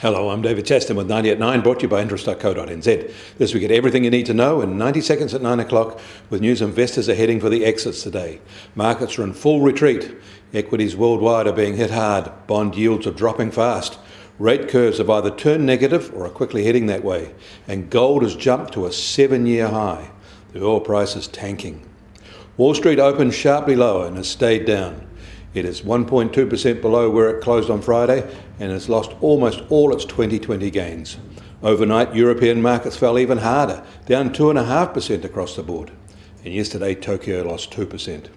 Hello, I'm David Chaston with 90 at 9, brought to you by interest.co.nz. This week, get everything you need to know in 90 seconds at 9 o'clock with news investors are heading for the exits today. Markets are in full retreat. Equities worldwide are being hit hard. Bond yields are dropping fast. Rate curves have either turned negative or are quickly heading that way. And gold has jumped to a 7-year high. The oil price is tanking. Wall Street opened sharply lower and has stayed down. It is 1.2% below where it closed on Friday and has lost almost all its 2020 gains. Overnight, European markets fell even harder, down 2.5% across the board. And yesterday, Tokyo lost 2%.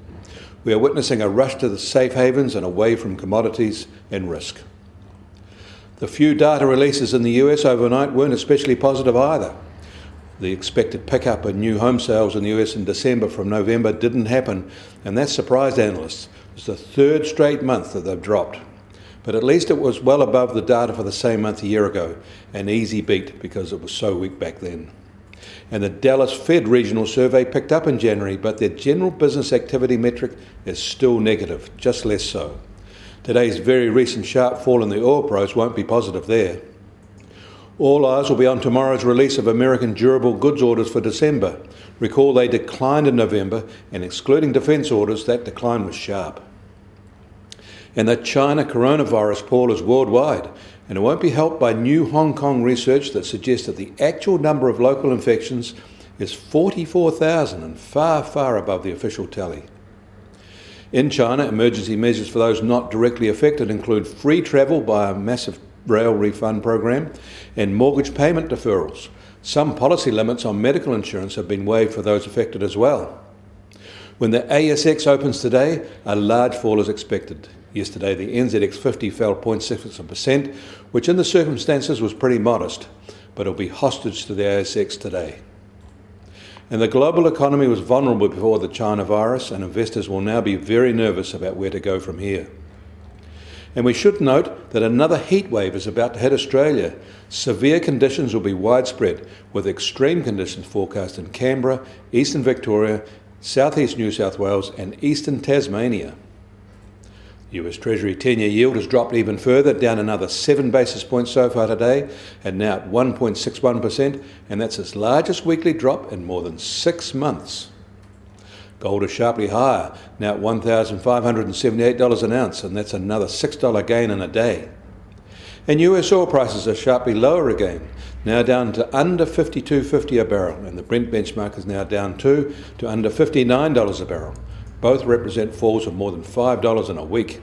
We are witnessing a rush to the safe havens and away from commodities and risk. The few data releases in the US overnight weren't especially positive either. The expected pickup in new home sales in the US in December from November didn't happen, and that surprised analysts. It's the third straight month that they've dropped. But at least it was well above the data for the same month a year ago, an easy beat because it was so weak back then. And the Dallas Fed regional survey picked up in January, but their general business activity metric is still negative, just less so. Today's very recent sharp fall in the oil price won't be positive there. All eyes will be on tomorrow's release of American durable goods orders for December. Recall they declined in November, and excluding defence orders, that decline was sharp. And the China coronavirus pool is worldwide, and it won't be helped by new Hong Kong research that suggests that the actual number of local infections is 44,000 and far, far above the official tally. In China, emergency measures for those not directly affected include free travel by a massive rail refund program and mortgage payment deferrals. Some policy limits on medical insurance have been waived for those affected as well. When the ASX opens today, a large fall is expected. Yesterday, the NZX 50 fell 0.6%, which in the circumstances was pretty modest, but it'll be hostage to the ASX today. And the global economy was vulnerable before the China virus, and investors will now be very nervous about where to go from here. And we should note that another heat wave is about to hit Australia. Severe conditions will be widespread, with extreme conditions forecast in Canberra, eastern Victoria, southeast New South Wales and eastern Tasmania. US Treasury 10-year yield has dropped even further, down another 7 basis points so far today, and now at 1.61%, and that's its largest weekly drop in more than 6 months. Gold is sharply higher, now at $1,578 an ounce, and that's another $6 gain in a day. And US oil prices are sharply lower again, now down to under $52.50 a barrel, and the Brent benchmark is now down to under $59 a barrel. Both represent falls of more than $5 in a week.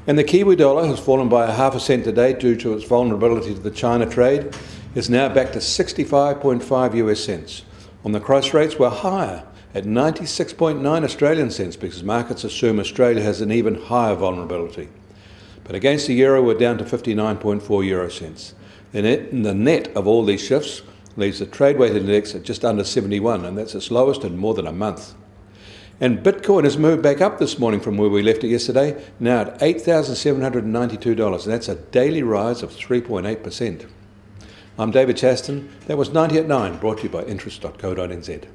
And the Kiwi dollar has fallen by 0.5 cent today due to its vulnerability to the China trade. It's now back to 65.5 US cents. On the cross rates, we're higher at 96.9 Australian cents because markets assume Australia has an even higher vulnerability. But against the euro, we're down to 59.4 euro cents. The net of all these shifts leaves the trade-weighted index at just under 71, and that's its lowest in more than a month. And Bitcoin has moved back up this morning from where we left it yesterday, now at $8,792, and that's a daily rise of 3.8%. I'm David Chaston. That was 90 at 9, brought to you by interest.co.nz.